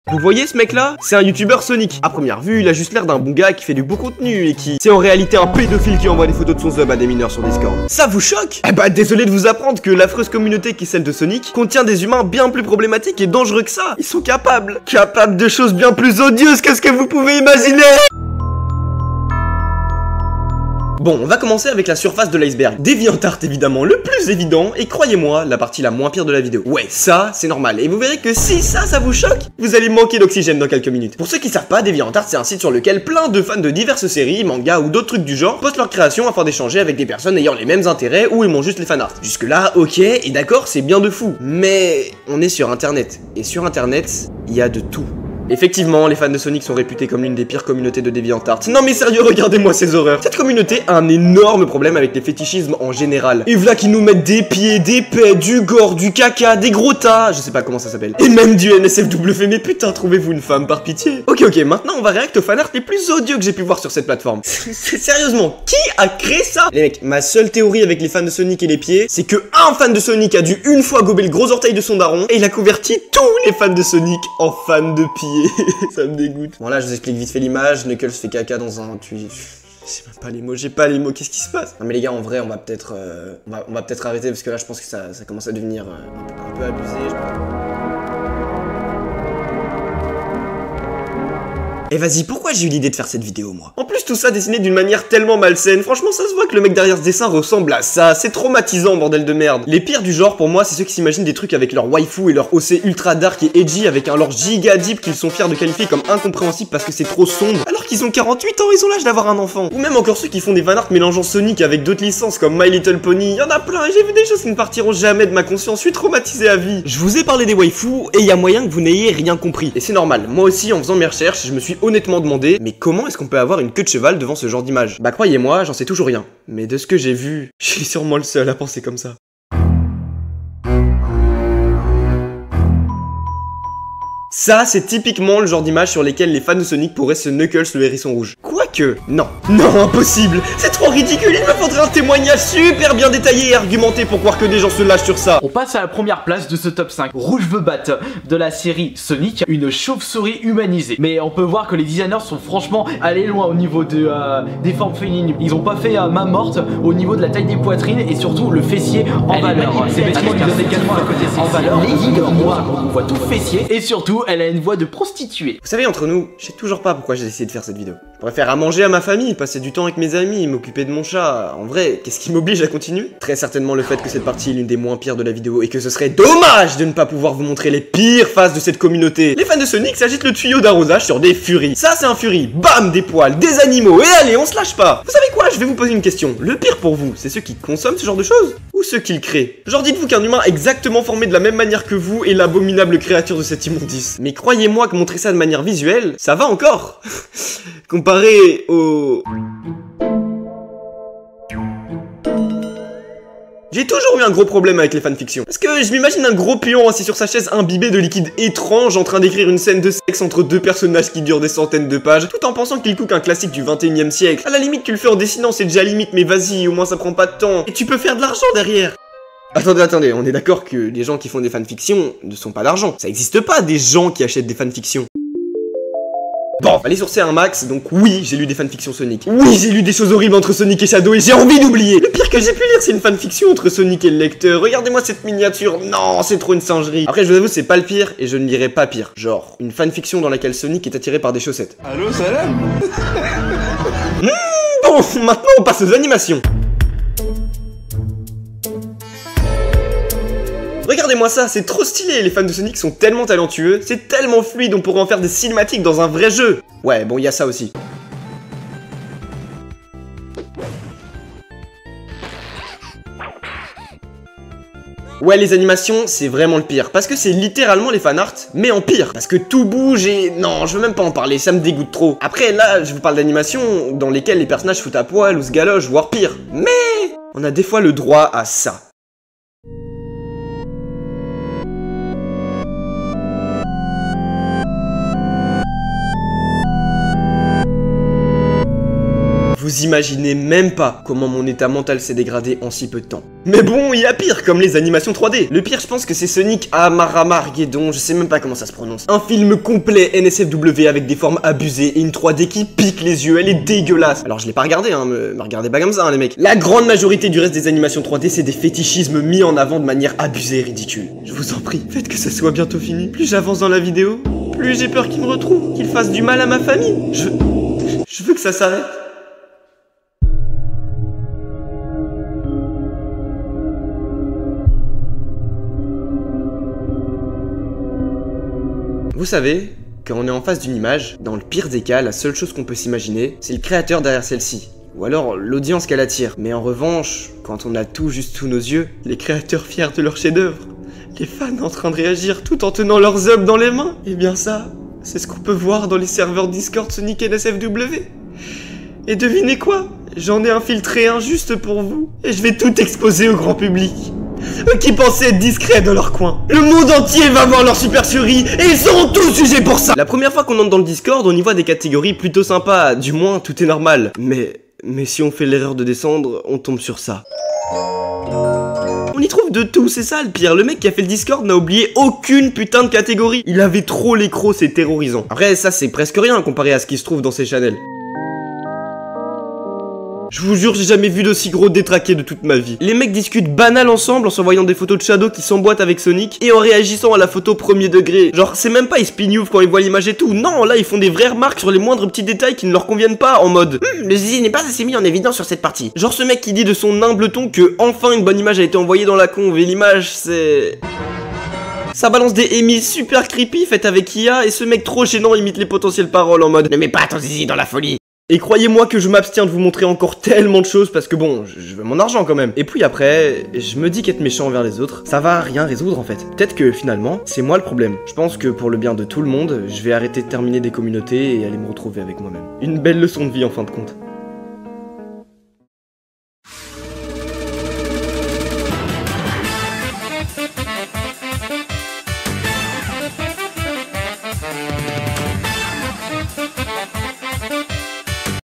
Vous voyez ce mec là? C'est un youtubeur Sonic. À première vue, il a juste l'air d'un bon gars qui fait du beau contenu et qui c'est en réalité un pédophile qui envoie des photos de son sub à des mineurs sur Discord. Ça vous choque? Eh bah désolé de vous apprendre que l'affreuse communauté qui est celle de Sonic contient des humains bien plus problématiques et dangereux que ça. Ils sont capables de choses bien plus odieuses que ce que vous pouvez imaginer. Bon, on va commencer avec la surface de l'iceberg. DeviantArt évidemment, le plus évident, et croyez-moi, la partie la moins pire de la vidéo. Ouais, ça, c'est normal, et vous verrez que si ça vous choque, vous allez manquer d'oxygène dans quelques minutes. Pour ceux qui savent pas, DeviantArt, c'est un site sur lequel plein de fans de diverses séries, mangas ou d'autres trucs du genre postent leurs créations afin d'échanger avec des personnes ayant les mêmes intérêts ou aimant juste les fanarts. Jusque là, ok, et d'accord, c'est bien de fou. Mais on est sur internet, et sur internet, il y a de tout. Effectivement, les fans de Sonic sont réputés comme l'une des pires communautés de DeviantArt. Non mais sérieux, regardez-moi ces horreurs. Cette communauté a un énorme problème avec les fétichismes en général. Et voilà qui nous mettent des pieds, des pets, du gore, du caca, des gros tas, je sais pas comment ça s'appelle. Et même du NSFW, mais putain, trouvez-vous une femme par pitié. Ok, maintenant on va réacter aux fanarts les plus odieux que j'ai pu voir sur cette plateforme. Sérieusement, qui a créé ça? Les mecs, ma seule théorie avec les fans de Sonic et les pieds, c'est que un fan de Sonic a dû une fois gober le gros orteil de son daron et il a converti tous les fans de Sonic en fans de pieds. Ça me dégoûte. Bon là je vous explique vite fait l'image. Knuckles fait caca dans un tuyau. J'ai même pas les mots, j'ai pas les mots, qu'est-ce qui se passe? Non mais les gars, en vrai on va peut-être on va peut-être arrêter parce que là je pense que ça commence à devenir un peu abusé. Et vas-y, pourquoi j'ai eu l'idée de faire cette vidéo, moi? En plus, tout ça dessiné d'une manière tellement malsaine. Franchement, ça se voit que le mec derrière ce dessin ressemble à ça. C'est traumatisant, bordel de merde. Les pires du genre, pour moi, c'est ceux qui s'imaginent des trucs avec leur waifu et leur OC ultra dark et edgy avec un lore giga deep qu'ils sont fiers de qualifier comme incompréhensible parce que c'est trop sombre. Alors qu'ils ont 48 ans, ils ont l'âge d'avoir un enfant. Ou même encore ceux qui font des fanarts mélangeant Sonic avec d'autres licences comme My Little Pony. Y en a plein, et j'ai vu des choses qui ne partiront jamais de ma conscience. Je suis traumatisé à vie. Je vous ai parlé des waifus et il y a moyen que vous n'ayez rien compris. Et c'est normal. Moi aussi, en faisant mes recherches, je me suis honnêtement demandé, mais comment est-ce qu'on peut avoir une queue de cheval devant ce genre d'image? Bah croyez-moi, j'en sais toujours rien. Mais de ce que j'ai vu, je suis sûrement le seul à penser comme ça. Ça, c'est typiquement le genre d'image sur lesquelles les fans de Sonic pourraient se Knuckles le hérisson rouge. Quoique, non, impossible. C'est trop ridicule, il me faudrait un témoignage super bien détaillé et argumenté pour croire que des gens se lâchent sur ça. On passe à la première place de ce top 5. Rouge veut battre de la série Sonic, une chauve-souris humanisée. Mais on peut voir que les designers sont franchement allés loin au niveau de, des formes féminines. Ils ont pas fait main morte au niveau de la taille des poitrines et surtout le fessier en valeur. Ces vêtements qui donnent également un côté en valeur. Moi, on voit tout fessier et surtout elle a une voix de prostituée. Vous savez, entre nous, je sais toujours pas pourquoi j'ai décidé de faire cette vidéo. Je pourrais faire à manger à ma famille, passer du temps avec mes amis, m'occuper de mon chat. En vrai, qu'est-ce qui m'oblige à continuer? Très certainement le fait que cette partie est l'une des moins pires de la vidéo et que ce serait dommage de ne pas pouvoir vous montrer les pires faces de cette communauté. Les fans de Sonic s'agitent le tuyau d'arrosage sur des furies. Ça, c'est un furie. Bam, des poils, des animaux. Et allez, on se lâche pas. Vous savez quoi? Je vais vous poser une question. Le pire pour vous, c'est ceux qui consomment ce genre de choses ou ceux qui le créent? Genre, dites-vous qu'un humain exactement formé de la même manière que vous est l'abominable créature de cette immondice. Mais croyez-moi que montrer ça de manière visuelle, ça va encore. Comparé au... J'ai toujours eu un gros problème avec les fanfictions. Parce que je m'imagine un gros pion assis sur sa chaise imbibé de liquide étrange en train d'écrire une scène de sexe entre deux personnages qui durent des centaines de pages, tout en pensant qu'il cook un classique du 21e siècle. À la limite, tu le fais en dessinant, c'est déjà limite, mais vas-y, au moins ça prend pas de temps. Et tu peux faire de l'argent derrière. Attendez, on est d'accord que les gens qui font des fanfictions ne sont pas d'argent. Ça existe pas des gens qui achètent des fanfictions. Bon, fallait sourcer un max, donc oui, j'ai lu des fanfictions Sonic. Oui, j'ai lu des choses horribles entre Sonic et Shadow et j'ai envie d'oublier. Le pire que j'ai pu lire, c'est une fanfiction entre Sonic et le lecteur. Regardez-moi cette miniature. Non, c'est trop une singerie. Après, je vous avoue, c'est pas le pire et je ne lirai pas pire. Genre, une fanfiction dans laquelle Sonic est attiré par des chaussettes. Allô, salam. Bon, maintenant on passe aux animations. Regardez-moi ça, c'est trop stylé, les fans de Sonic sont tellement talentueux, c'est tellement fluide, on pourrait en faire des cinématiques dans un vrai jeu. Ouais, bon, il y a ça aussi. Ouais, les animations, c'est vraiment le pire, parce que c'est littéralement les fanarts, mais en pire. Parce que tout bouge et... Non, je veux même pas en parler, ça me dégoûte trop. Après, là, je vous parle d'animations dans lesquelles les personnages foutent à poil ou se galochent, voire pire. Mais on a des fois le droit à ça. Vous imaginez même pas comment mon état mental s'est dégradé en si peu de temps. Mais bon, il y a pire, comme les animations 3D. Le pire, je pense que c'est Sonic Amaramargeddon, je sais même pas comment ça se prononce. Un film complet NSFW avec des formes abusées et une 3D qui pique les yeux, elle est dégueulasse. Alors je l'ai pas regardé, hein, me regardez pas comme ça, hein, les mecs. La grande majorité du reste des animations 3D, c'est des fétichismes mis en avant de manière abusée et ridicule. Je vous en prie, faites que ça soit bientôt fini. Plus j'avance dans la vidéo, plus j'ai peur qu'il me retrouve, qu'il fasse du mal à ma famille. Je veux que ça s'arrête. Vous savez, quand on est en face d'une image, dans le pire des cas, la seule chose qu'on peut s'imaginer, c'est le créateur derrière celle-ci. Ou alors l'audience qu'elle attire. Mais en revanche, quand on a tout juste sous nos yeux, les créateurs fiers de leur chef-d'œuvre, les fans en train de réagir tout en tenant leurs œuvres dans les mains, eh bien ça, c'est ce qu'on peut voir dans les serveurs Discord Sonic NSFW. Et devinez quoi? J'en ai infiltré un juste pour vous, et je vais tout exposer au grand public. Eux qui pensaient être discrets dans leur coin. Le monde entier va voir leur super furie et ils seront tous jugés pour ça. La première fois qu'on entre dans le Discord, on y voit des catégories plutôt sympas. Du moins, tout est normal. Mais si on fait l'erreur de descendre, on tombe sur ça. On y trouve de tout, c'est ça le pire. Le mec qui a fait le Discord n'a oublié aucune putain de catégorie. Il avait trop les crocs, c'est terrorisant. Après, ça c'est presque rien comparé à ce qui se trouve dans ces channels. Je vous jure, j'ai jamais vu d'aussi gros détraqués de toute ma vie. Les mecs discutent banal ensemble en s'envoyant des photos de Shadow qui s'emboîtent avec Sonic et en réagissant à la photo premier degré. Genre, c'est même pas ils spignouvent quand ils voient l'image et tout. Non, là, ils font des vraies remarques sur les moindres petits détails qui ne leur conviennent pas en mode le zizi n'est pas assez mis en évidence sur cette partie. Genre, ce mec qui dit de son humble ton que enfin une bonne image a été envoyée dans la conve et l'image, c'est... Ça balance des émis super creepy faites avec IA et ce mec trop gênant imite les potentielles paroles en mode ne mets pas ton zizi dans la folie. Et croyez-moi que je m'abstiens de vous montrer encore tellement de choses parce que bon, je veux mon argent quand même. Et puis après, je me dis qu'être méchant envers les autres, ça va rien résoudre en fait. Peut-être que finalement, c'est moi le problème. Je pense que pour le bien de tout le monde, je vais arrêter de terminer des communautés et aller me retrouver avec moi-même. Une belle leçon de vie en fin de compte.